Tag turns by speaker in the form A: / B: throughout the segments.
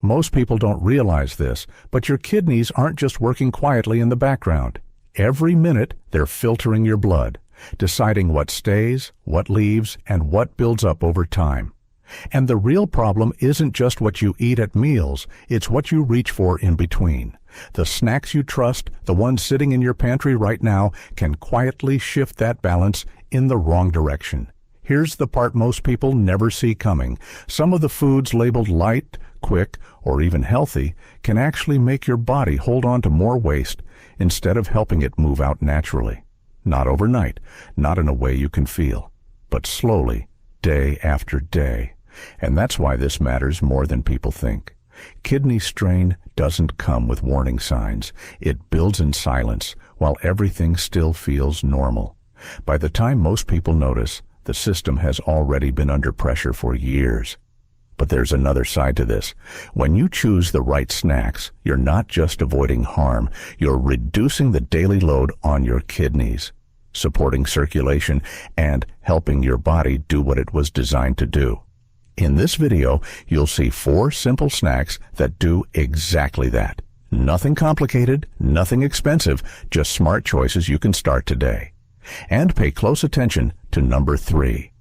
A: Most people don't realize this, but your kidneys aren't just working quietly in the background. Every minute, they're filtering your blood, deciding what stays, what leaves, and what builds up over time. And the real problem isn't just what you eat at meals, it's what you reach for in between. The snacks you trust, the ones sitting in your pantry right now, can quietly shift that balance in the wrong direction. Here's the part most people never see coming. Some of the foods labeled light, quick, or even healthy can actually make your body hold on to more waste instead of helping it move out naturally. Not overnight, not in a way you can feel, but slowly, day after day. And that's why this matters more than people think. Kidney strain doesn't come with warning signs. It builds in silence while everything still feels normal. By the time most people notice, the system has already been under pressure for years. But there's another side to this. When you choose the right snacks, you're not just avoiding harm, you're reducing the daily load on your kidneys, supporting circulation, and helping your body do what it was designed to do. In this video, you'll see 4 simple snacks that do exactly that. Nothing complicated, nothing expensive, just smart choices you can start today. And pay close attention to number 3,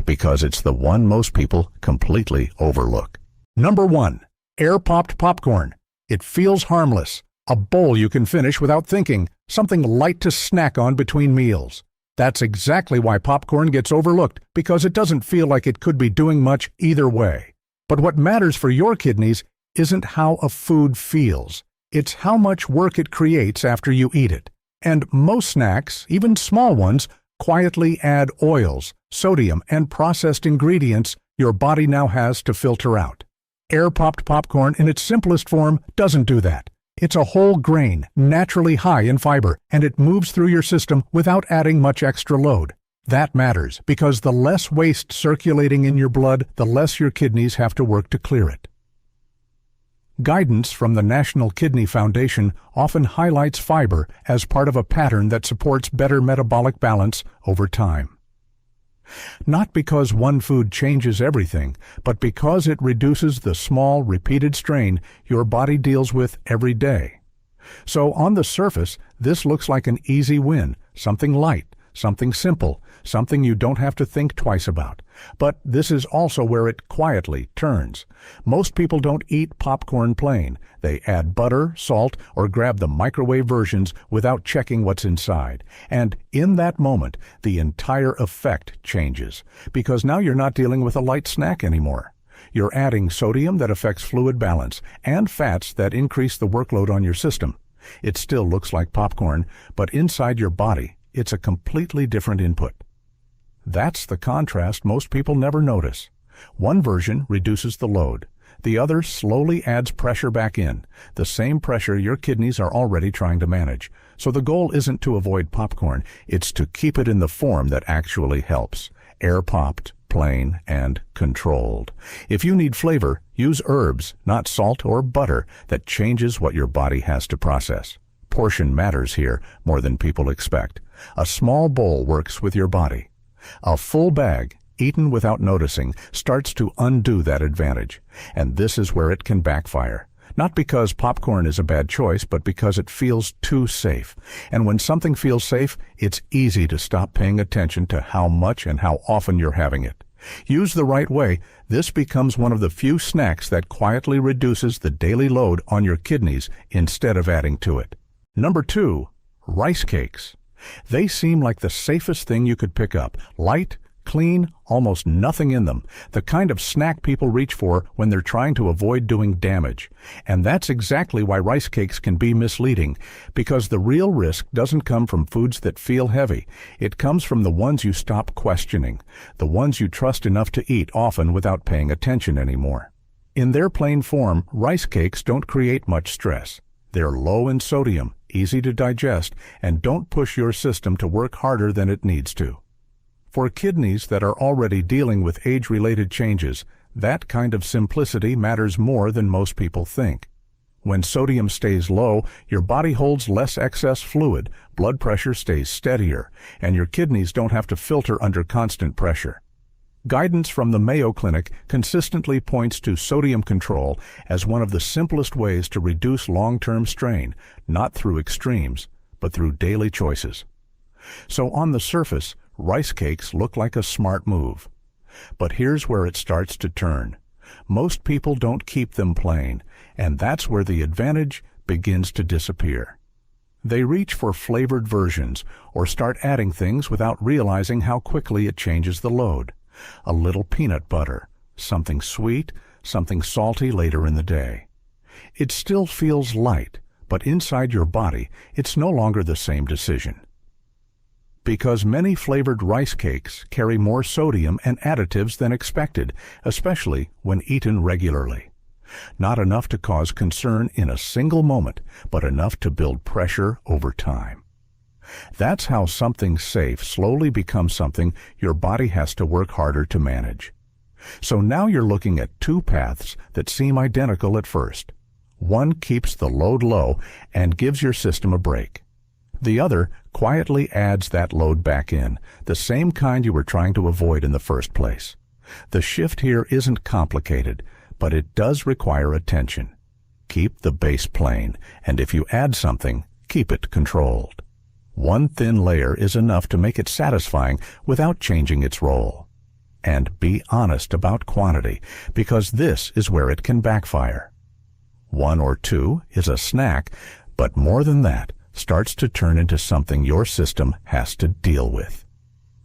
A: because it's the one most people completely overlook. Number 1, air-popped popcorn. It feels harmless. A bowl you can finish without thinking, something light to snack on between meals. That's exactly why popcorn gets overlooked, because it doesn't feel like it could be doing much either way. But what matters for your kidneys isn't how a food feels. It's how much work it creates after you eat it. And most snacks, even small ones, quietly add oils, sodium, and processed ingredients your body now has to filter out. Air-popped popcorn in its simplest form doesn't do that. It's a whole grain, naturally high in fiber, and it moves through your system without adding much extra load. That matters, because the less waste circulating in your blood, the less your kidneys have to work to clear it. Guidance from the National Kidney Foundation often highlights fiber as part of a pattern that supports better metabolic balance over time. Not because one food changes everything, but because it reduces the small, repeated strain your body deals with every day. So on the surface, this looks like an easy win, something light, something simple, something you don't have to think twice about. But this is also where it quietly turns. Most people don't eat popcorn plain. They add butter, salt, or grab the microwave versions without checking what's inside. And in that moment, the entire effect changes, because now you're not dealing with a light snack anymore. You're adding sodium that affects fluid balance and fats that increase the workload on your system. It still looks like popcorn, but inside your body, it's a completely different input. That's the contrast most people never notice. One version reduces the load. The other slowly adds pressure back in, the same pressure your kidneys are already trying to manage. So the goal isn't to avoid popcorn, it's to keep it in the form that actually helps. Air-popped, plain, and controlled. If you need flavor, use herbs, not salt or butter, that changes what your body has to process. Portion matters here more than people expect. A small bowl works with your body. A full bag, eaten without noticing, starts to undo that advantage. And this is where it can backfire. Not because popcorn is a bad choice, but because it feels too safe. And when something feels safe, it's easy to stop paying attention to how much and how often you're having it. Used the right way, this becomes one of the few snacks that quietly reduces the daily load on your kidneys instead of adding to it. Number 2, rice cakes. They seem like the safest thing you could pick up. Light, clean, almost nothing in them. The kind of snack people reach for when they're trying to avoid doing damage. And that's exactly why rice cakes can be misleading, because the real risk doesn't come from foods that feel heavy. It comes from the ones you stop questioning, the ones you trust enough to eat often without paying attention anymore. In their plain form, rice cakes don't create much stress. They're low in sodium, easy to digest, and don't push your system to work harder than it needs to. For kidneys that are already dealing with age-related changes, that kind of simplicity matters more than most people think. When sodium stays low, your body holds less excess fluid, blood pressure stays steadier, and your kidneys don't have to filter under constant pressure. Guidance from the Mayo Clinic consistently points to sodium control as one of the simplest ways to reduce long-term strain, not through extremes, but through daily choices. So on the surface, rice cakes look like a smart move. But here's where it starts to turn. Most people don't keep them plain, and that's where the advantage begins to disappear. They reach for flavored versions or start adding things without realizing how quickly it changes the load. A little peanut butter, something sweet, something salty later in the day. It still feels light, but inside your body, it's no longer the same decision. Because many flavored rice cakes carry more sodium and additives than expected, especially when eaten regularly. Not enough to cause concern in a single moment, but enough to build pressure over time. That's how something safe slowly becomes something your body has to work harder to manage. So now you're looking at two paths that seem identical at first. One keeps the load low and gives your system a break. The other quietly adds that load back in, the same kind you were trying to avoid in the first place. The shift here isn't complicated, but it does require attention. Keep the base plain, and if you add something, keep it controlled. One thin layer is enough to make it satisfying without changing its role. And be honest about quantity, because this is where it can backfire. One or two is a snack, but more than that, starts to turn into something your system has to deal with.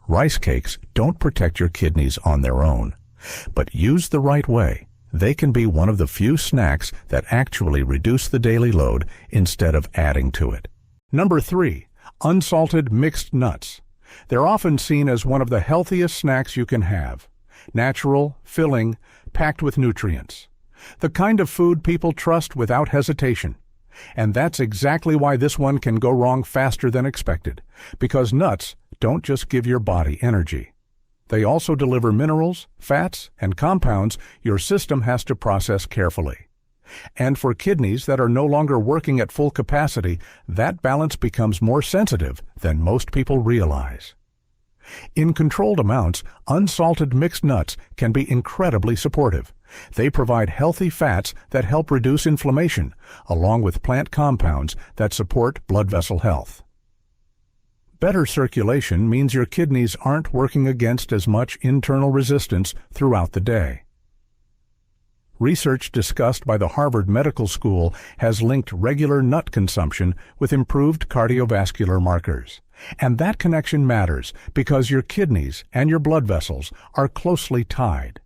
A: Rice cakes don't protect your kidneys on their own, but used the right way, they can be one of the few snacks that actually reduce the daily load instead of adding to it. Number 3. Unsalted mixed nuts. They're often seen as one of the healthiest snacks you can have. Natural, filling, packed with nutrients. The kind of food people trust without hesitation. And that's exactly why this one can go wrong faster than expected. Because nuts don't just give your body energy. They also deliver minerals, fats, and compounds your system has to process carefully. And for kidneys that are no longer working at full capacity, that balance becomes more sensitive than most people realize. In controlled amounts, unsalted mixed nuts can be incredibly supportive. They provide healthy fats that help reduce inflammation, along with plant compounds that support blood vessel health. Better circulation means your kidneys aren't working against as much internal resistance throughout the day. Research discussed by the Harvard Medical School has linked regular nut consumption with improved cardiovascular markers. And that connection matters because your kidneys and your blood vessels are closely tied.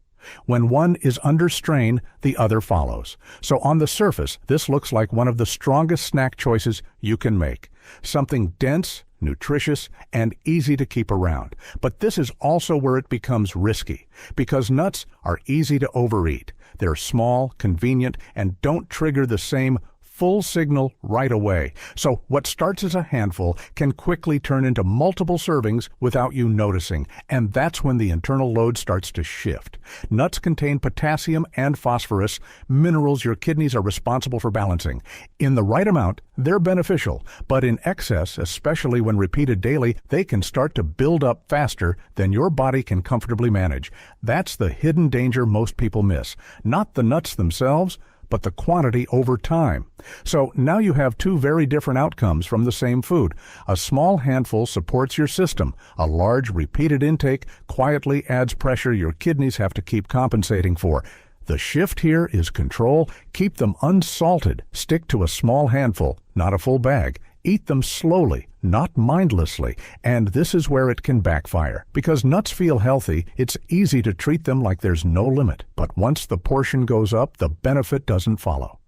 A: When one is under strain, the other follows. So on the surface, this looks like one of the strongest snack choices you can make. Something dense, nutritious, and easy to keep around. But this is also where it becomes risky, because nuts are easy to overeat. They're small, convenient, and don't trigger the same full signal right away. So what starts as a handful can quickly turn into multiple servings without you noticing, and that's when the internal load starts to shift. Nuts contain potassium and phosphorus, minerals your kidneys are responsible for balancing. In the right amount, they're beneficial, but in excess, especially when repeated daily, they can start to build up faster than your body can comfortably manage. That's the hidden danger most people miss. Not the nuts themselves, but the quantity over time. So now you have two very different outcomes from the same food. A small handful supports your system. A large repeated intake quietly adds pressure your kidneys have to keep compensating for. The shift here is control. Keep them unsalted. Stick to a small handful, not a full bag. Eat them slowly, not mindlessly, and this is where it can backfire. Because nuts feel healthy, it's easy to treat them like there's no limit. But once the portion goes up, the benefit doesn't follow.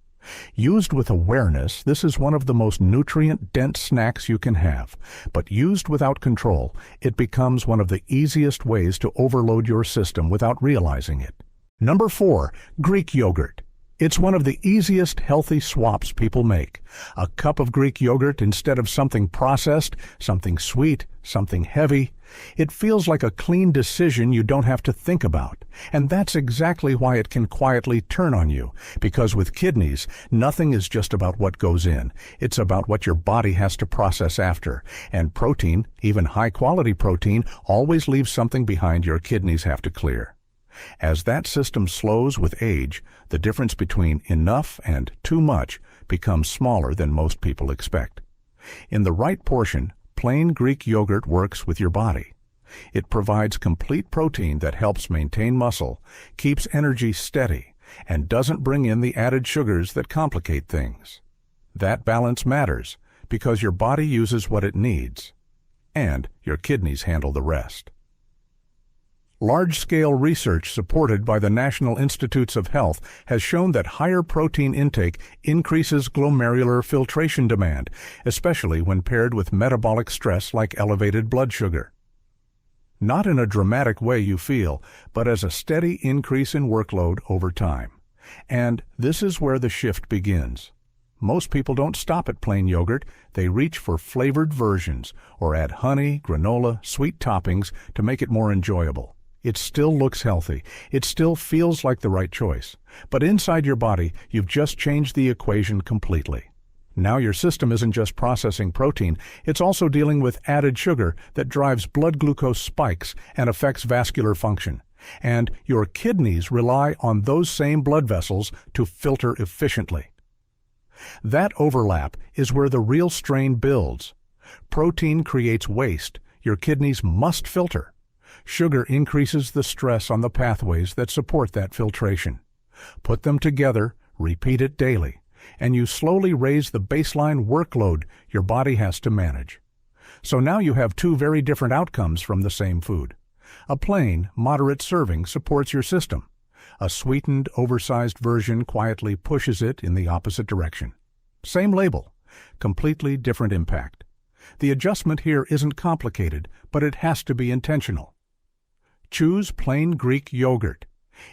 A: Used with awareness, this is one of the most nutrient-dense snacks you can have. But used without control, it becomes one of the easiest ways to overload your system without realizing it. Number 4, Greek yogurt. It's one of the easiest healthy swaps people make. A cup of Greek yogurt instead of something processed, something sweet, something heavy. It feels like a clean decision you don't have to think about. And that's exactly why it can quietly turn on you. Because with kidneys, nothing is just about what goes in. It's about what your body has to process after. And protein, even high-quality protein, always leaves something behind your kidneys have to clear. As that system slows with age, the difference between enough and too much becomes smaller than most people expect. In the right portion, plain Greek yogurt works with your body. It provides complete protein that helps maintain muscle, keeps energy steady, and doesn't bring in the added sugars that complicate things. That balance matters because your body uses what it needs, and your kidneys handle the rest. Large-scale research supported by the National Institutes of Health has shown that higher protein intake increases glomerular filtration demand, especially when paired with metabolic stress like elevated blood sugar. Not in a dramatic way you feel, but as a steady increase in workload over time. And this is where the shift begins. Most people don't stop at plain yogurt. They reach for flavored versions or add honey, granola, sweet toppings to make it more enjoyable. It still looks healthy. It still feels like the right choice. But inside your body, you've just changed the equation completely. Now your system isn't just processing protein, it's also dealing with added sugar that drives blood glucose spikes and affects vascular function. And your kidneys rely on those same blood vessels to filter efficiently. That overlap is where the real strain builds. Protein creates waste. Your kidneys must filter. Sugar increases the stress on the pathways that support that filtration. Put them together, repeat it daily, and you slowly raise the baseline workload your body has to manage. So now you have two very different outcomes from the same food. A plain, moderate serving supports your system. A sweetened, oversized version quietly pushes it in the opposite direction. Same label, completely different impact. The adjustment here isn't complicated, but it has to be intentional. Choose plain Greek yogurt.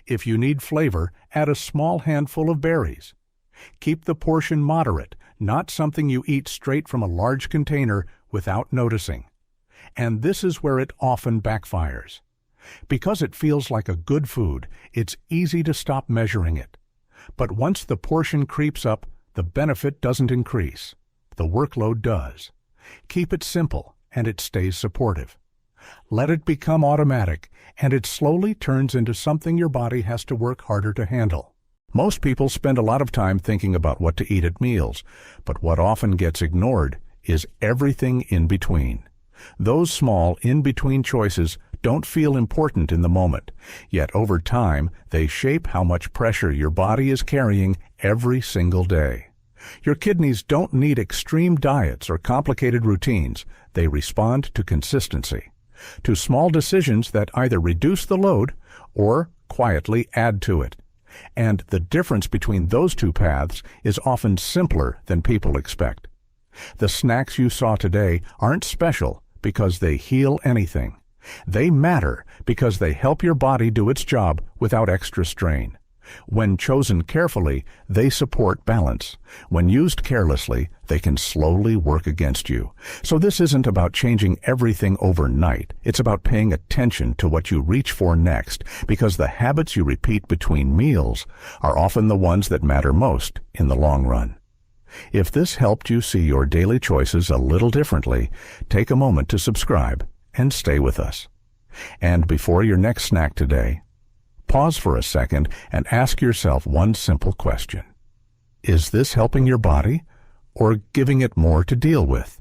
A: If you need flavor, add a small handful of berries. Keep the portion moderate, not something you eat straight from a large container without noticing. And this is where it often backfires. Because it feels like a good food, it's easy to stop measuring it. But once the portion creeps up, the benefit doesn't increase. The workload does. Keep it simple, and it stays supportive. Let it become automatic, and it slowly turns into something your body has to work harder to handle. Most people spend a lot of time thinking about what to eat at meals, but what often gets ignored is everything in between. Those small in-between choices don't feel important in the moment, yet over time they shape how much pressure your body is carrying every single day. Your kidneys don't need extreme diets or complicated routines. They respond to consistency, to small decisions that either reduce the load or quietly add to it. And the difference between those two paths is often simpler than people expect. The snacks you saw today aren't special because they heal anything. They matter because they help your body do its job without extra strain. When chosen carefully, they support balance. When used carelessly, they can slowly work against you. So this isn't about changing everything overnight. It's about paying attention to what you reach for next, because the habits you repeat between meals are often the ones that matter most in the long run. If this helped you see your daily choices a little differently, take a moment to subscribe and stay with us. And before your next snack today, pause for a second and ask yourself one simple question. Is this helping your body or giving it more to deal with?